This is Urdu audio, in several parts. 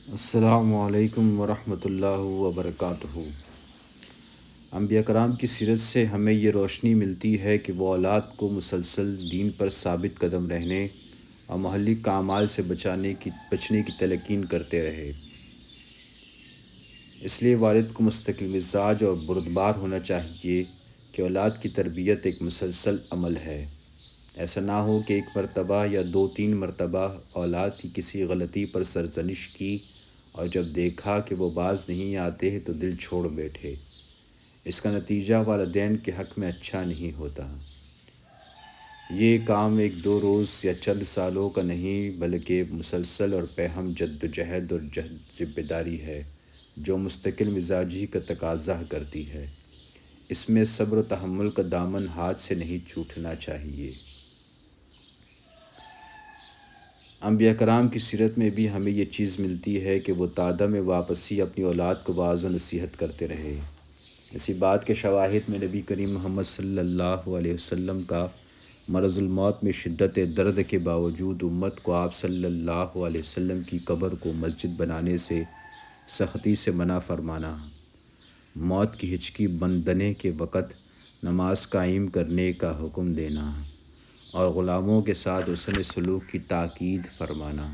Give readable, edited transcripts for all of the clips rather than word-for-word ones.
السلام علیکم ورحمۃ اللہ وبرکاتہ۔ انبیاء کرام کی سیرت سے ہمیں یہ روشنی ملتی ہے کہ وہ اولاد کو مسلسل دین پر ثابت قدم رہنے اور محلی اعمال سے بچنے کی تلقین کرتے رہے۔ اس لیے والد کو مستقل مزاج اور بردبار ہونا چاہیے کہ اولاد کی تربیت ایک مسلسل عمل ہے۔ ایسا نہ ہو کہ ایک مرتبہ یا 2-3 مرتبہ اولاد کی کسی غلطی پر سرزنش کی اور جب دیکھا کہ وہ باز نہیں آتے تو دل چھوڑ بیٹھے۔ اس کا نتیجہ والدین کے حق میں اچھا نہیں ہوتا۔ یہ کام 1-2 روز یا چند سالوں کا نہیں بلکہ مسلسل اور پہم جدوجہد اور ذمہ داری ہے جو مستقل مزاجی کا تقاضا کرتی ہے۔ اس میں صبر و تحمل کا دامن ہاتھ سے نہیں چھوٹنا چاہیے۔ انبیاء کرام کی سیرت میں بھی ہمیں یہ چیز ملتی ہے کہ وہ تعدم واپسی اپنی اولاد کو واعظ و نصیحت کرتے رہے۔ اسی بات کے شواہد میں نبی کریم محمد صلی اللہ علیہ وسلم کا مرض الموت میں شدت درد کے باوجود امت کو آپ صلی اللہ علیہ وسلم کی قبر کو مسجد بنانے سے سختی سے منع فرمانا، موت کی ہچکی بندنے کے وقت نماز قائم کرنے کا حکم دینا اور غلاموں کے ساتھ حسن سلوک کی تاکید فرمانا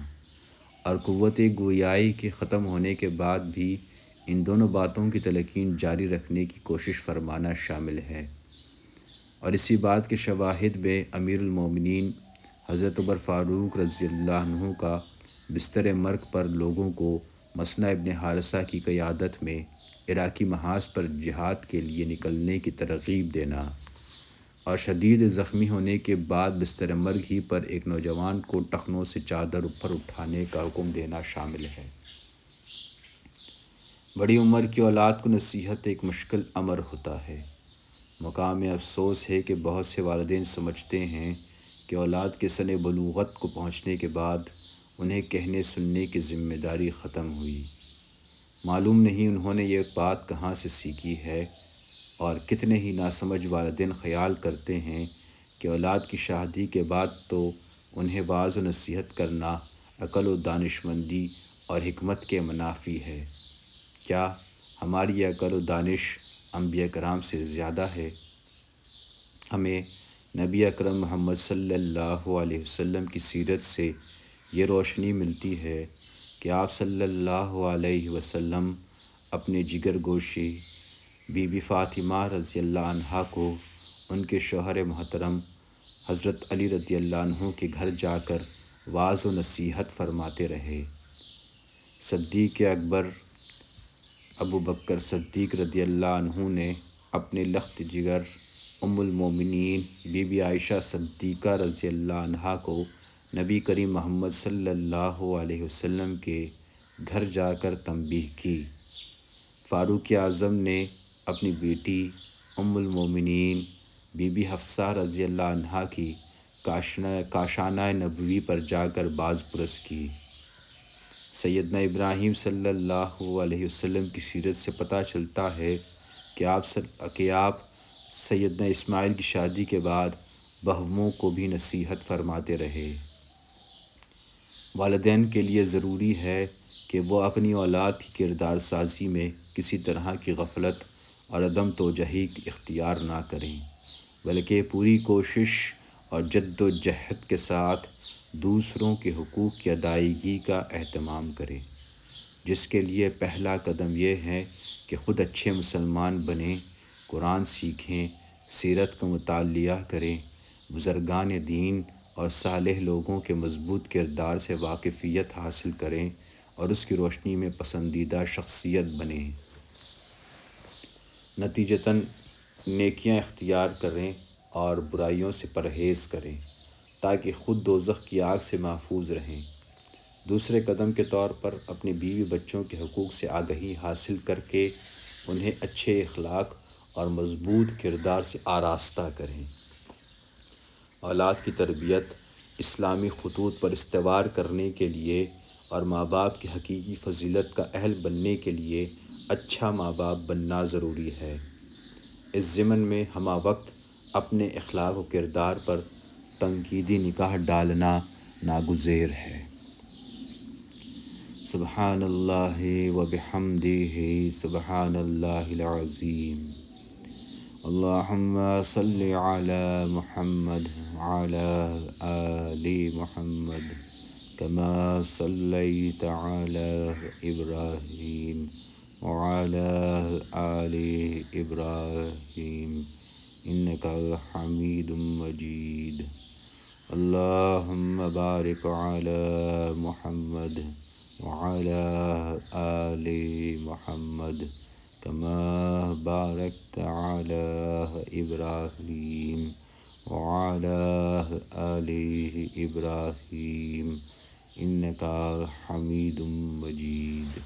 اور قوت گویائی کے ختم ہونے کے بعد بھی ان دونوں باتوں کی تلقین جاری رکھنے کی کوشش فرمانا شامل ہے۔ اور اسی بات کے شواہد میں امیر المومنین حضرت عمر فاروق رضی اللہ عنہ کا بستر مرگ پر لوگوں کو مثنہ ابن حارثہ کی قیادت میں عراقی محاذ پر جہاد کے لیے نکلنے کی ترغیب دینا اور شدید زخمی ہونے کے بعد بستر مرگ ہی پر ایک نوجوان کو ٹخنوں سے چادر اوپر اٹھانے کا حکم دینا شامل ہے۔ بڑی عمر کی اولاد کو نصیحت ایک مشکل امر ہوتا ہے۔ مقام افسوس ہے کہ بہت سے والدین سمجھتے ہیں کہ اولاد کے سن بلوغت کو پہنچنے کے بعد انہیں کہنے سننے کی ذمہ داری ختم ہوئی۔ معلوم نہیں انہوں نے یہ بات کہاں سے سیکھی ہے اور کتنے ہی ناسمجھ والدین خیال کرتے ہیں کہ اولاد کی شادی کے بعد تو انہیں واعظ و نصیحت کرنا عقل و دانشمندی اور حکمت کے منافی ہے۔ کیا ہماری عقل و دانش انبیاء کرام سے زیادہ ہے؟ ہمیں نبی اکرم محمد صلی اللہ علیہ وسلم کی سیرت سے یہ روشنی ملتی ہے کہ آپ صلی اللہ علیہ وسلم اپنے جگر گوشی بی بی فاطمہ رضی اللہ عنہا کو ان کے شوہر محترم حضرت علی رضی اللہ عنہ کے گھر جا کر واعظ و نصیحت فرماتے رہے۔ صدیق اکبر ابو بکر صدیق رضی اللہ عنہ نے اپنے لخت جگر ام المومنین بی بی عائشہ صدیقہ رضی اللہ عنہا کو نبی کریم محمد صلی اللہ علیہ وسلم کے گھر جا کر تنبیہ کی۔ فاروق اعظم نے اپنی بیٹی ام المومنین بی بی حفصہ رضی اللہ عنہا کی کاشانہ نبوی پر جا کر باز پرس کی۔ سیدنا ابراہیم صلی اللہ علیہ وسلم کی سیرت سے پتہ چلتا ہے کہ آپ سیدنا اسماعیل کی شادی کے بعد بہوؤں کو بھی نصیحت فرماتے رہے۔ والدین کے لیے ضروری ہے کہ وہ اپنی اولاد کی کردار سازی میں کسی طرح کی غفلت اور عدم توجہی اختیار نہ کریں، بلکہ پوری کوشش اور جد و جہد کے ساتھ دوسروں کے حقوق کی ادائیگی کا اہتمام کریں، جس کے لیے پہلا قدم یہ ہے کہ خود اچھے مسلمان بنیں، قرآن سیکھیں، سیرت کا مطالعہ کریں، بزرگان دین اور صالح لوگوں کے مضبوط کردار سے واقفیت حاصل کریں اور اس کی روشنی میں پسندیدہ شخصیت بنیں۔ نتیجتاً نیکیاں اختیار کریں اور برائیوں سے پرہیز کریں تاکہ خود دوزخ کی آگ سے محفوظ رہیں۔ دوسرے قدم کے طور پر اپنے بیوی بچوں کے حقوق سے آگہی حاصل کر کے انہیں اچھے اخلاق اور مضبوط کردار سے آراستہ کریں۔ اولاد کی تربیت اسلامی خطوط پر استوار کرنے کے لیے اور ماں باپ کی حقیقی فضیلت کا اہل بننے کے لیے اچھا ماں باپ بننا ضروری ہے۔ اس ضمن میں ہمہ وقت اپنے اخلاق و کردار پر تنقیدی نگاہ ڈالنا ناگزیر ہے۔ سبحان اللہ و بحمدہ سبحان اللہ العظیم۔ اللہم صلی علی محمد وعلی آل محمد کما صلیت علی ابراہیم وعلی آل ابراہیم انک حمید مجید۔ اللہم بارک علی محمد وعلى آل محمد كما باركت على إبراهيم وعلى آل إبراهيم إنك حميد مجيد۔